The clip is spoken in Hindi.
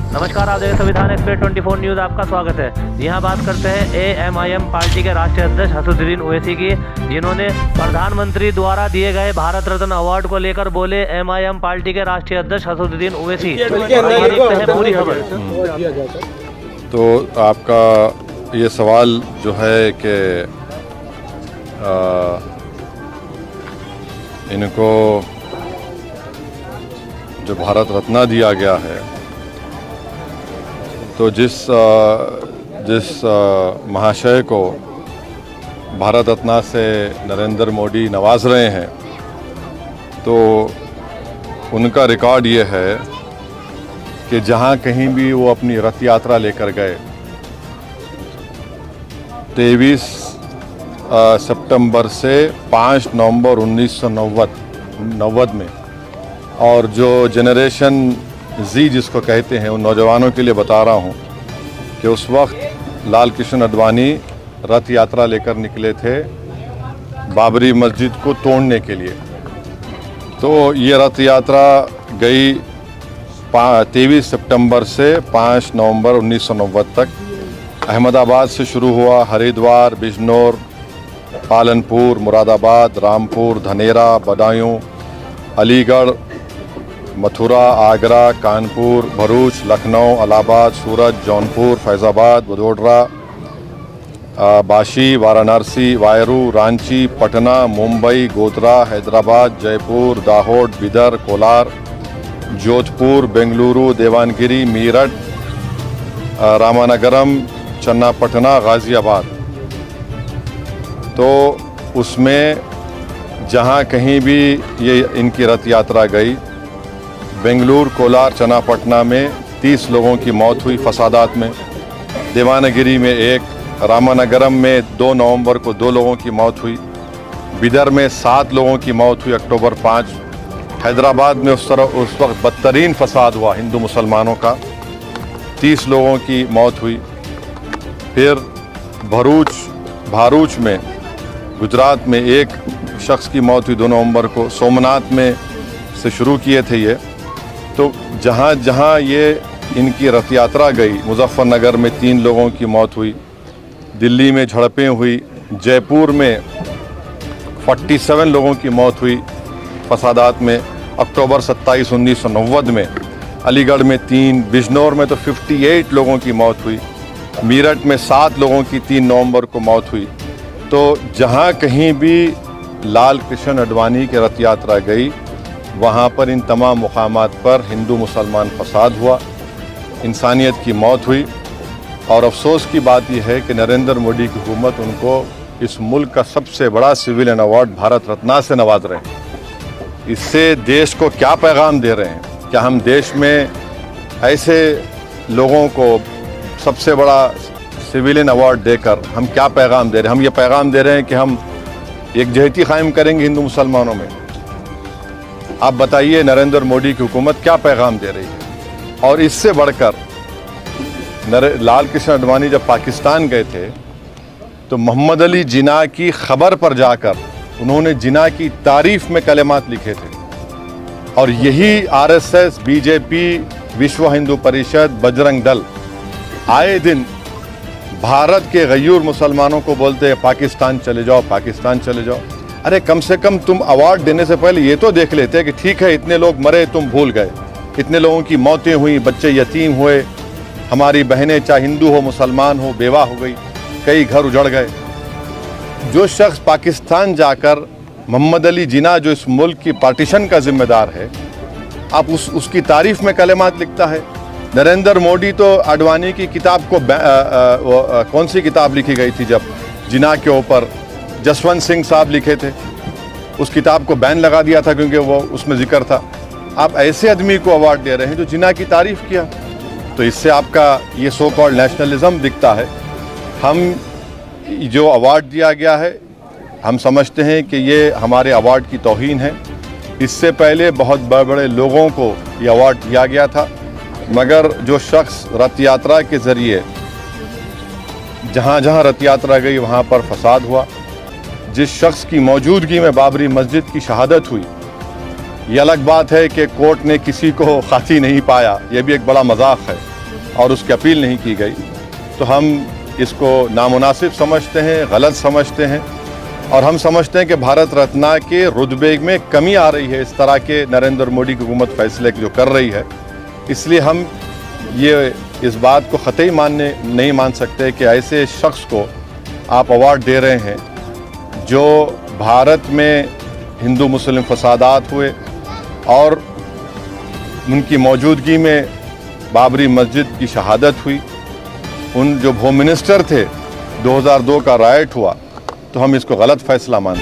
नमस्कार, आप देख संविधान एक्सप्रेस 24 न्यूज़, आपका स्वागत है। यहाँ बात करते हैं एएमआईएम पार्टी के राष्ट्रीय अध्यक्ष असदुद्दीन ओवैसी की, जिन्होंने प्रधानमंत्री द्वारा दिए गए भारत रत्न अवार्ड को लेकर बोले। एमआईएम पार्टी के राष्ट्रीय अध्यक्ष असदुद्दीन ओवैसी, देखते हैं पूरी खबर। तो आपका ये सवाल जो है कि इनको जो भारत रत्न दिया गया है, तो जिस महाशय को भारत रत्न से नरेंद्र मोदी नवाज रहे हैं, तो उनका रिकॉर्ड ये है कि जहाँ कहीं भी वो अपनी रथ यात्रा लेकर गए, 23 सितंबर से 5 नवंबर 1990 में, और जो जनरेशन जी जिसको कहते हैं, उन नौजवानों के लिए बता रहा हूँ कि उस वक्त लाल कृष्ण आडवाणी रथ यात्रा लेकर निकले थे बाबरी मस्जिद को तोड़ने के लिए। तो ये रथ यात्रा गई 23 सितंबर से 5 नवंबर 1990 तक। अहमदाबाद से शुरू हुआ, हरिद्वार, बिजनौर, पालनपुर, मुरादाबाद, रामपुर, धनेरा, बदायूं, अलीगढ़, मथुरा, आगरा, कानपुर, भरूच, लखनऊ, इलाहाबाद, सूरत, जौनपुर, फैज़ाबाद, वडोदरा, बाशी, वाराणसी, वायरू, रांची, पटना, मुंबई, गोधरा, हैदराबाद, जयपुर, दाहोद, बिदर, कोलार, जोधपुर, बेंगलुरु, देवानगिरी, मीरठ, रामानगरम, चन्नापटना, गाज़ियाबाद। तो उसमें जहाँ कहीं भी ये इनकी रथ यात्रा गई, बेंगलुरु, कोलार, चन्नापटना में 30 लोगों की मौत हुई फसादात में, देवानगिरी में 1, रामानगरम में 2 नवंबर को 2 लोगों की मौत हुई, बिदर में 7 लोगों की मौत हुई अक्टूबर 5, हैदराबाद में उस वक्त बदतरीन फसाद हुआ हिंदू मुसलमानों का, 30 लोगों की मौत हुई। फिर भारूच में गुजरात में 1 शख्स की मौत हुई 2 नवंबर को। सोमनाथ में से शुरू किए थे ये। तो जहाँ जहाँ ये इनकी रथ यात्रा गई, मुजफ्फरनगर में 3 लोगों की मौत हुई, दिल्ली में झड़पें हुई, जयपुर में 47 लोगों की मौत हुई फसादात में अक्टूबर 27, 1990 में, अलीगढ़ में 3, बिजनौर में तो 58 लोगों की मौत हुई, मीरठ में 7 लोगों की 3 नवंबर को मौत हुई। तो जहाँ कहीं भी लाल कृष्ण आडवाणी की रथ यात्रा गई, वहाँ पर इन तमाम मुकामात पर हिंदू मुसलमान फसाद हुआ, इंसानियत की मौत हुई। और अफसोस की बात यह है कि नरेंद्र मोदी की हुकूमत उनको इस मुल्क का सबसे बड़ा सिविलियन अवार्ड भारत रत्न से नवाज रहे हैं। इससे देश को क्या पैगाम दे रहे हैं? क्या हम देश में ऐसे लोगों को सबसे बड़ा सिविलियन अवार्ड देकर हम क्या पैगाम दे रहे हैं? हम ये पैगाम दे रहे हैं कि हम एकजहती कायम करेंगे हिंदू मुसलमानों में। आप बताइए, नरेंद्र मोदी की हुकूमत क्या पैगाम दे रही है? और इससे बढ़कर लाल कृष्ण आडवाणी जब पाकिस्तान गए थे, तो मोहम्मद अली जिन्ना की खबर पर जाकर उन्होंने जिन्ना की तारीफ में कलेमात लिखे थे। और यही आरएसएस, बीजेपी, विश्व हिंदू परिषद, बजरंग दल आए दिन भारत के गयूर मुसलमानों को बोलते हैं पाकिस्तान चले जाओ, पाकिस्तान चले जाओ। अरे कम से कम तुम अवार्ड देने से पहले ये तो देख लेते कि ठीक है, इतने लोग मरे, तुम भूल गए, इतने लोगों की मौतें हुई, बच्चे यतीम हुए, हमारी बहनें चाहे हिंदू हो मुसलमान हो बेवा हो गई, कई घर उजड़ गए। जो शख्स पाकिस्तान जाकर मोहम्मद अली जिन्ना जो इस मुल्क की पार्टीशन का जिम्मेदार है, आप उसकी तारीफ में कलेमात लिखता है। नरेंद्र मोदी तो आडवाणी की किताब को कौन सी किताब लिखी गई थी जब जिन्ना के ऊपर, जसवंत सिंह साहब लिखे थे, उस किताब को बैन लगा दिया था क्योंकि वो उसमें जिक्र था। आप ऐसे आदमी को अवार्ड दे रहे हैं जो जिन्ना की तारीफ किया, तो इससे आपका ये सो कॉल्ड नेशनलिज्म दिखता है। हम जो अवार्ड दिया गया है, हम समझते हैं कि ये हमारे अवार्ड की तौहीन है। इससे पहले बहुत बड़े बड़े लोगों को ये अवार्ड दिया गया था, मगर जो शख्स रथ यात्रा के ज़रिए जहाँ जहाँ रथ यात्रा गई वहाँ पर फसाद हुआ, जिस शख्स की मौजूदगी में बाबरी मस्जिद की शहादत हुई, ये अलग बात है कि कोर्ट ने किसी को फांसी नहीं पाया, ये भी एक बड़ा मजाक है। और उसकी अपील नहीं की गई, तो हम इसको नामुनासिब समझते हैं, गलत समझते हैं। और हम समझते हैं कि भारत रत्न के रुतबे में कमी आ रही है इस तरह के नरेंद्र मोदी की हुकूमत फैसले जो कर रही है। इसलिए हम ये इस बात को ख़तई नहीं मान सकते कि ऐसे शख्स को आप अवार्ड दे रहे हैं जो भारत में हिंदू मुस्लिम फसादात हुए और उनकी मौजूदगी में बाबरी मस्जिद की शहादत हुई, उन जो होम मिनिस्टर थे 2002 का राइट हुआ, तो हम इसको गलत फैसला मानते हैं।